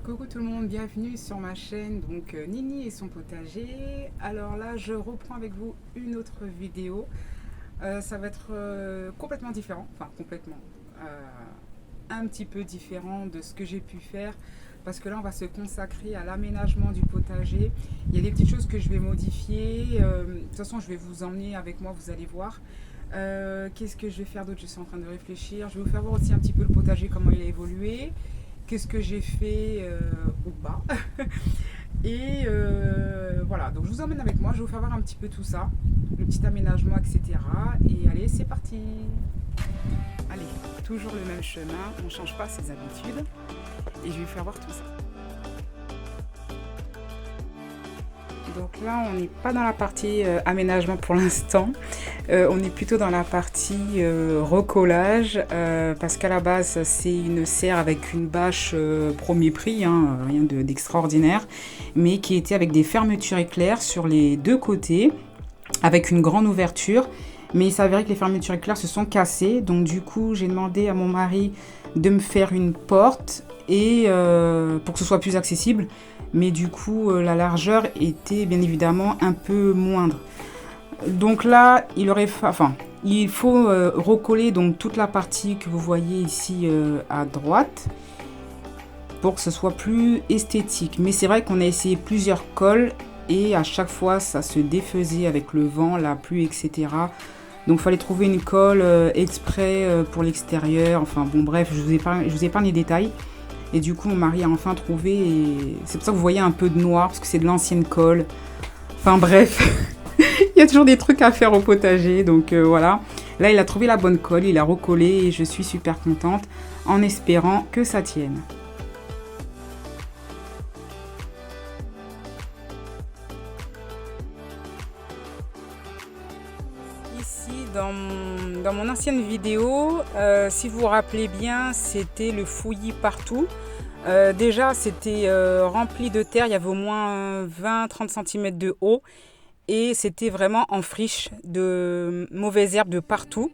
Coucou tout le monde, bienvenue sur ma chaîne, donc Nini et son potager. Alors là, je reprends avec vous une autre vidéo. Ça va être complètement différent, enfin complètement, un petit peu différent de ce que j'ai pu faire. Parce que là, on va se consacrer à l'aménagement du potager. Il y a des petites choses que je vais modifier. De toute façon, je vais vous emmener avec moi, vous allez voir. Qu'est-ce que je vais faire d'autre? Je suis en train de réfléchir. Je vais vous faire voir aussi un petit peu le potager, comment il a évolué. Qu'est-ce que j'ai fait ou pas. Et voilà, donc je vous emmène avec moi, je vais vous faire voir un petit peu tout ça, le petit aménagement, etc. Et allez, c'est parti. Allez, toujours le même chemin, on ne change pas ses habitudes. Et je vais vous faire voir tout ça. Donc là, on n'est pas dans la partie aménagement pour l'instant. On est plutôt dans la partie recollage parce qu'à la base, c'est une serre avec une bâche premier prix, hein, rien d'extraordinaire, mais qui était avec des fermetures éclairs sur les deux côtés, avec une grande ouverture. Mais il s'avérait que les fermetures éclairs se sont cassées. Donc du coup, j'ai demandé à mon mari de me faire une porte et pour que ce soit plus accessible. Mais du coup, la largeur était bien évidemment un peu moindre. Donc là, il faut recoller donc toute la partie que vous voyez ici à droite pour que ce soit plus esthétique. Mais c'est vrai qu'on a essayé plusieurs colles et à chaque fois, ça se défaisait avec le vent, la pluie, etc. Donc il fallait trouver une colle exprès pour l'extérieur. Enfin bon, bref, je vous épargne les détails. Et du coup, mon mari a enfin trouvé, et c'est pour ça que vous voyez un peu de noir, parce que c'est de l'ancienne colle. Enfin bref, il y a toujours des trucs à faire au potager, donc voilà. Là, il a trouvé la bonne colle, il a recollé, et je suis super contente, en espérant que ça tienne. Ici, dans mon ancienne vidéo, si vous vous rappelez bien, c'était le fouillis partout. Déjà, c'était rempli de terre, il y avait au moins 20-30 cm de haut et c'était vraiment en friche de mauvaises herbes de partout.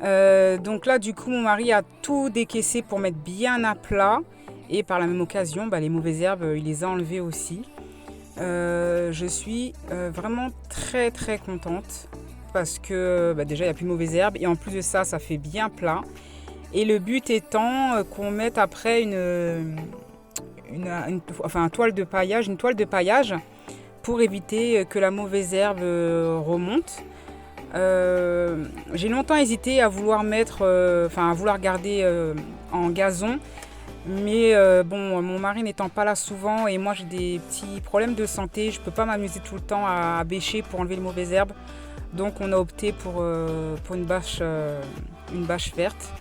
Donc là, du coup, mon mari a tout décaissé pour mettre bien à plat et par la même occasion, les mauvaises herbes, il les a enlevées aussi. Je suis vraiment très très contente parce que déjà, il n'y a plus de mauvaises herbes et en plus de ça, ça fait bien plat. Et le but étant qu'on mette après une toile de paillage pour éviter que la mauvaise herbe remonte. J'ai longtemps hésité à vouloir garder en gazon. Mais mon mari n'étant pas là souvent et moi j'ai des petits problèmes de santé, je ne peux pas m'amuser tout le temps à bêcher pour enlever les mauvaises herbes. Donc on a opté pour une bâche verte.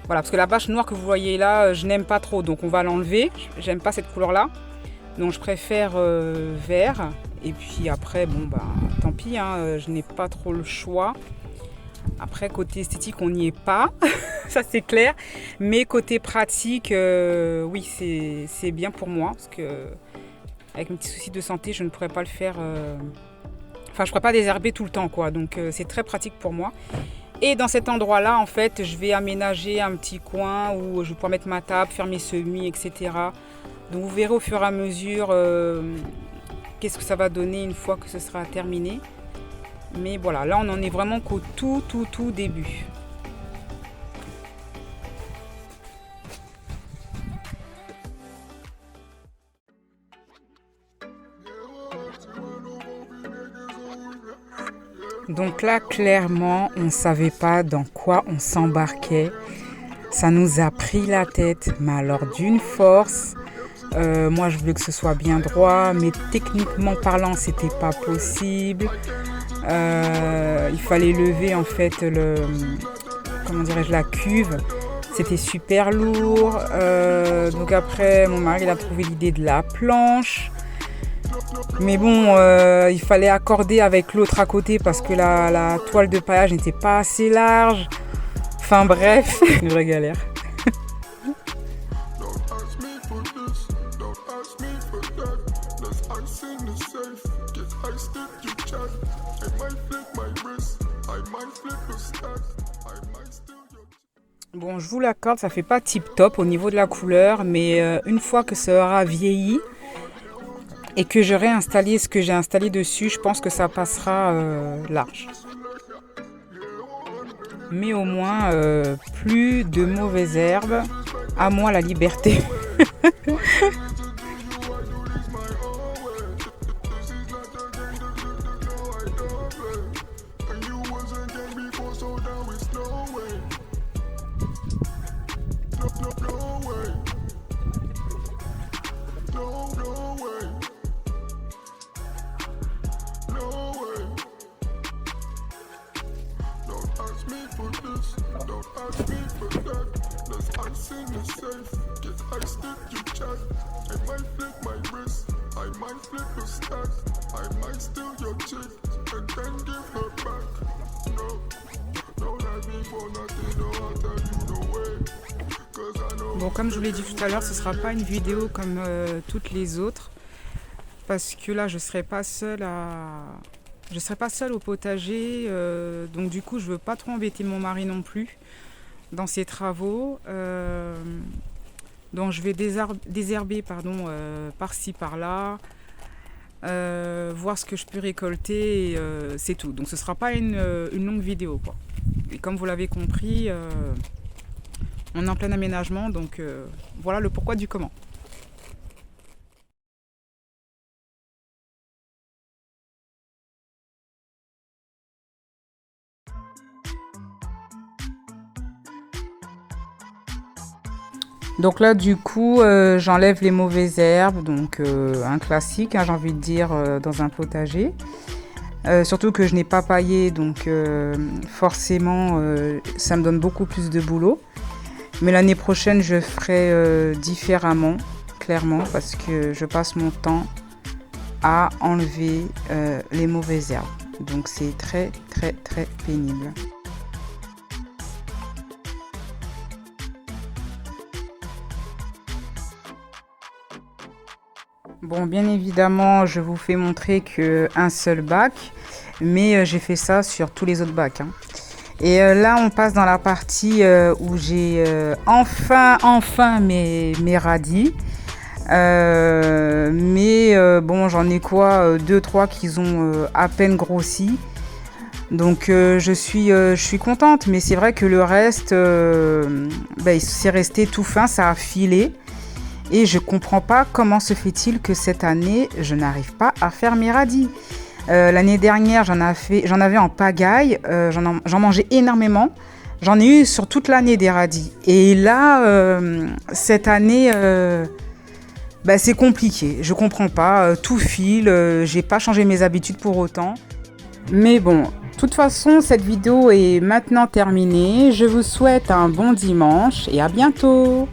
Voilà, parce que la bâche noire que vous voyez là, je n'aime pas trop, donc on va l'enlever. J'aime pas cette couleur-là, donc je préfère vert. Et puis après, tant pis, hein, je n'ai pas trop le choix. Après, côté esthétique, on n'y est pas, ça c'est clair. Mais côté pratique, oui, c'est bien pour moi, parce que avec mes petits soucis de santé, je ne pourrais pas le faire. Je ne pourrais pas désherber tout le temps, quoi. Donc c'est très pratique pour moi. Et dans cet endroit-là, en fait, je vais aménager un petit coin où je vais pouvoir mettre ma table, faire mes semis, etc. Donc vous verrez au fur et à mesure qu'est-ce que ça va donner une fois que ce sera terminé. Mais voilà, là on en est vraiment qu'au tout début. Donc là, clairement, on ne savait pas dans quoi on s'embarquait. Ça nous a pris la tête, mais alors d'une force. Moi, je voulais que ce soit bien droit, mais techniquement parlant, c'était pas possible. Il fallait lever en fait la cuve. C'était super lourd. Donc après, mon mari il a trouvé l'idée de la planche. Mais bon, il fallait accorder avec l'autre à côté parce que la toile de paillage n'était pas assez large. Enfin bref, une vraie galère. Bon, je vous l'accorde, ça fait pas tip top au niveau de la couleur, mais une fois que ça aura vieilli et que j'aurai installé ce que j'ai installé dessus, je pense que ça passera large. Mais au moins, plus de mauvaises herbes, à moi la liberté. Bon, comme je vous l'ai dit tout à l'heure, ce ne sera pas une vidéo comme toutes les autres, parce que là, je ne serai pas seule au potager, donc du coup, je ne veux pas trop embêter mon mari non plus dans ses travaux. Donc, je vais désherber par-ci, par-là, voir ce que je peux récolter, et, c'est tout. Donc, ce ne sera pas une longue vidéo, quoi. Et comme vous l'avez compris, on est en plein aménagement, donc voilà le pourquoi du comment. Donc là, du coup, j'enlève les mauvaises herbes, donc un classique, hein, j'ai envie de dire, dans un potager. Surtout que je n'ai pas paillé, donc forcément, ça me donne beaucoup plus de boulot. Mais l'année prochaine, je ferai différemment, clairement, parce que je passe mon temps à enlever les mauvaises herbes. Donc c'est très, très, très pénible. Bon, bien évidemment, je vous fais montrer qu'un seul bac, mais j'ai fait ça sur tous les autres bacs, hein. Et là, on passe dans la partie où j'ai enfin mes radis. Bon, j'en ai quoi, 2-3 qui ont à peine grossi. Donc je suis contente, mais c'est vrai que le reste, c'est resté tout fin, ça a filé. Et je comprends pas comment se fait-il que cette année, je n'arrive pas à faire mes radis. L'année dernière, j'en avais en pagaille, j'en mangeais énormément. J'en ai eu sur toute l'année des radis. Et là, cette année, c'est compliqué. Je comprends pas, tout file, j'ai pas changé mes habitudes pour autant. Mais bon, de toute façon, cette vidéo est maintenant terminée. Je vous souhaite un bon dimanche et à bientôt.